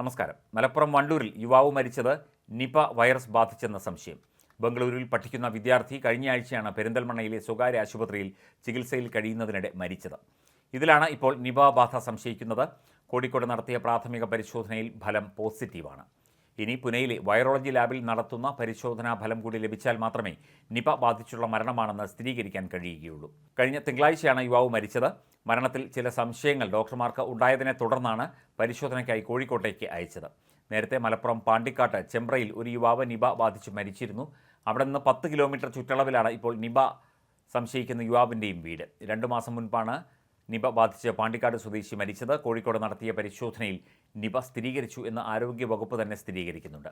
നമസ്കാരം. മലപ്പുറം വണ്ടൂരിൽ യുവാവ് മരിച്ചത് നിപ വൈറസ് ബാധിച്ചെന്ന സംശയം. ബംഗളൂരുവിൽ പഠിക്കുന്ന വിദ്യാർത്ഥി കഴിഞ്ഞയാഴ്ചയാണ് പെരിന്തൽമണ്ണയിലെ സ്വകാര്യ ആശുപത്രിയിൽ ചികിത്സയിൽ കഴിയുന്നതിനിടെ മരിച്ചത്. ഇതിലാണ് ഇപ്പോൾ നിപ ബാധ സംശയിക്കുന്നത്. കോഴിക്കോട് നടത്തിയ പ്രാഥമിക പരിശോധനയിൽ ഫലം പോസിറ്റീവാണ്. ഇനി പുനെയിലെ വൈറോളജി ലാബിൽ നടത്തുന്ന പരിശോധനാ ഫലം കൂടി ലഭിച്ചാൽ മാത്രമേ നിപ ബാധിച്ചുള്ള മരണമാണെന്ന് സ്ഥിരീകരിക്കാൻ കഴിയുകയുള്ളൂ. കഴിഞ്ഞ തിങ്കളാഴ്ചയാണ് യുവാവ് മരിച്ചത്. മരണത്തിൽ ചില സംശയങ്ങൾ ഡോക്ടർമാർക്ക് ഉണ്ടായതിനെ തുടർന്നാണ് പരിശോധനയ്ക്കായി കോഴിക്കോട്ടേക്ക് അയച്ചത്. നേരത്തെ മലപ്പുറം പാണ്ടിക്കാട്ട് ചെമ്പ്രയിൽ ഒരു യുവാവ് നിപ ബാധിച്ച് മരിച്ചിരുന്നു. അവിടെ നിന്ന് 10 കിലോമീറ്റർ ചുറ്റളവിലാണ് ഇപ്പോൾ നിപ സംശയിക്കുന്ന യുവാവിൻ്റെയും വീട്. 2 മാസം മുൻപാണ് നിപ ബാധിച്ച് പാണ്ടിക്കാട് സ്വദേശി മരിച്ചത്. കോഴിക്കോട് നടത്തിയ പരിശോധനയിൽ നിപ സ്ഥിരീകരിച്ചു എന്ന് ആരോഗ്യവകുപ്പ് തന്നെ സ്ഥിരീകരിക്കുന്നുണ്ട്.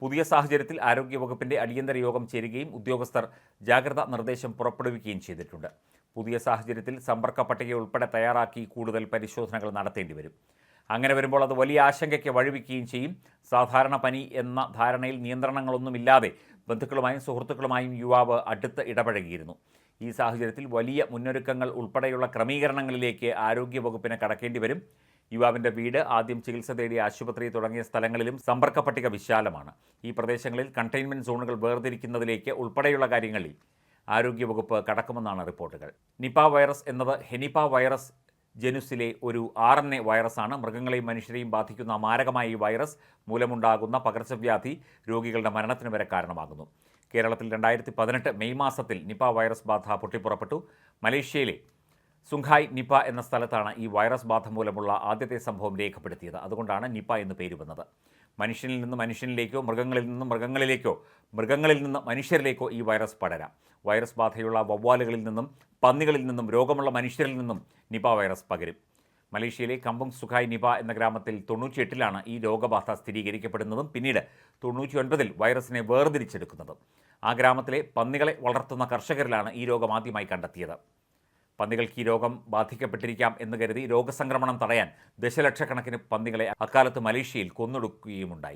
പുതിയ സാഹചര്യത്തിൽ ആരോഗ്യവകുപ്പിൻ്റെ അടിയന്തര യോഗം ചേരുകയും ഉദ്യോഗസ്ഥർ ജാഗ്രതാ നിർദ്ദേശം പുറപ്പെടുവിക്കുകയും ചെയ്തിട്ടുണ്ട്. പുതിയ സാഹചര്യത്തിൽ സമ്പർക്ക പട്ടിക ഉൾപ്പെടെ തയ്യാറാക്കി കൂടുതൽ പരിശോധനകൾ നടത്തേണ്ടി വരും. അങ്ങനെ വരുമ്പോൾ അത് വലിയ ആശങ്കയ്ക്ക് വഴിവെക്കുകയും ചെയ്യും. സാധാരണ പനി എന്ന ധാരണയിൽ നിയന്ത്രണങ്ങളൊന്നുമില്ലാതെ ബന്ധുക്കളുമായും സുഹൃത്തുക്കളുമായും യുവാവ് അടുത്ത് ഇടപഴകിയിരുന്നു. ഈ സാഹചര്യത്തിൽ വലിയ മുന്നൊരുക്കങ്ങൾ ഉൾപ്പെടെയുള്ള ക്രമീകരണങ്ങളിലേക്ക് ആരോഗ്യവകുപ്പിന് കടക്കേണ്ടി വരും. യുവാവിൻ്റെ വീട്, ആദ്യം ചികിത്സ തേടിയ ആശുപത്രി തുടങ്ങിയ സ്ഥലങ്ങളിലും സമ്പർക്ക പട്ടിക വിശാലമാണ്. ഈ പ്രദേശങ്ങളിൽ കണ്ടെയ്ൻമെൻറ്റ് സോണുകൾ വേർതിരിക്കുന്നതിലേക്ക് ഉൾപ്പെടെയുള്ള കാര്യങ്ങളിൽ ആരോഗ്യവകുപ്പ് കടക്കുമെന്നാണ് റിപ്പോർട്ടുകൾ. നിപ വൈറസ് എന്നത് ഹെനിപ വൈറസ് ജനുസിലെ ഒരു RNA വൈറസാണ്. മൃഗങ്ങളെയും മനുഷ്യരെയും ബാധിക്കുന്ന മാരകമായ ഈ വൈറസ് മൂലമുണ്ടാകുന്ന പകർച്ചവ്യാധി രോഗികളുടെ മരണത്തിന് വരെ കാരണമാകുന്നു. കേരളത്തിൽ 2018 മെയ് മാസത്തിൽ നിപ വൈറസ് ബാധ പൊട്ടിപ്പുറപ്പെട്ടു. മലേഷ്യയിലെ സുങ്ഹായ് നിപ എന്ന സ്ഥലത്താണ് ഈ വൈറസ് ബാധ മൂലമുള്ള ആദ്യത്തെ സംഭവം രേഖപ്പെടുത്തിയത്. അതുകൊണ്ടാണ് നിപ എന്ന് പേര് വന്നത്. മനുഷ്യനിൽ നിന്ന് മനുഷ്യനിലേക്കോ മൃഗങ്ങളിൽ നിന്ന് മൃഗങ്ങളിലേക്കോ മൃഗങ്ങളിൽ നിന്ന് മനുഷ്യരിലേക്കോ ഈ വൈറസ് പടരാം. വൈറസ് ബാധയുള്ള വവ്വാലുകളിൽ നിന്നും പന്നികളിൽ നിന്നും രോഗമുള്ള മനുഷ്യരിൽ നിന്നും നിപ വൈറസ് പകരും. മലേഷ്യയിലെ കമ്പുങ് സുഖായ് നിപ എന്ന ഗ്രാമത്തിൽ 98-ലാണ് ഈ രോഗബാധ സ്ഥിരീകരിക്കപ്പെടുന്നതും പിന്നീട് 99-ൽ വൈറസിനെ വേർതിരിച്ചെടുക്കുന്നതും. ആ ഗ്രാമത്തിലെ പന്നികളെ വളർത്തുന്ന കർഷകരിലാണ് ഈ രോഗം ആദ്യമായി കണ്ടെത്തിയത്. പന്നികൾക്ക് ഈ രോഗം ബാധിക്കപ്പെട്ടിരിക്കാം എന്ന് കരുതി രോഗസംക്രമണം തടയാൻ ദശലക്ഷക്കണക്കിന് പന്നികളെ അക്കാലത്ത് മലേഷ്യയിൽ കൊന്നൊടുക്കുകയുമുണ്ടായി.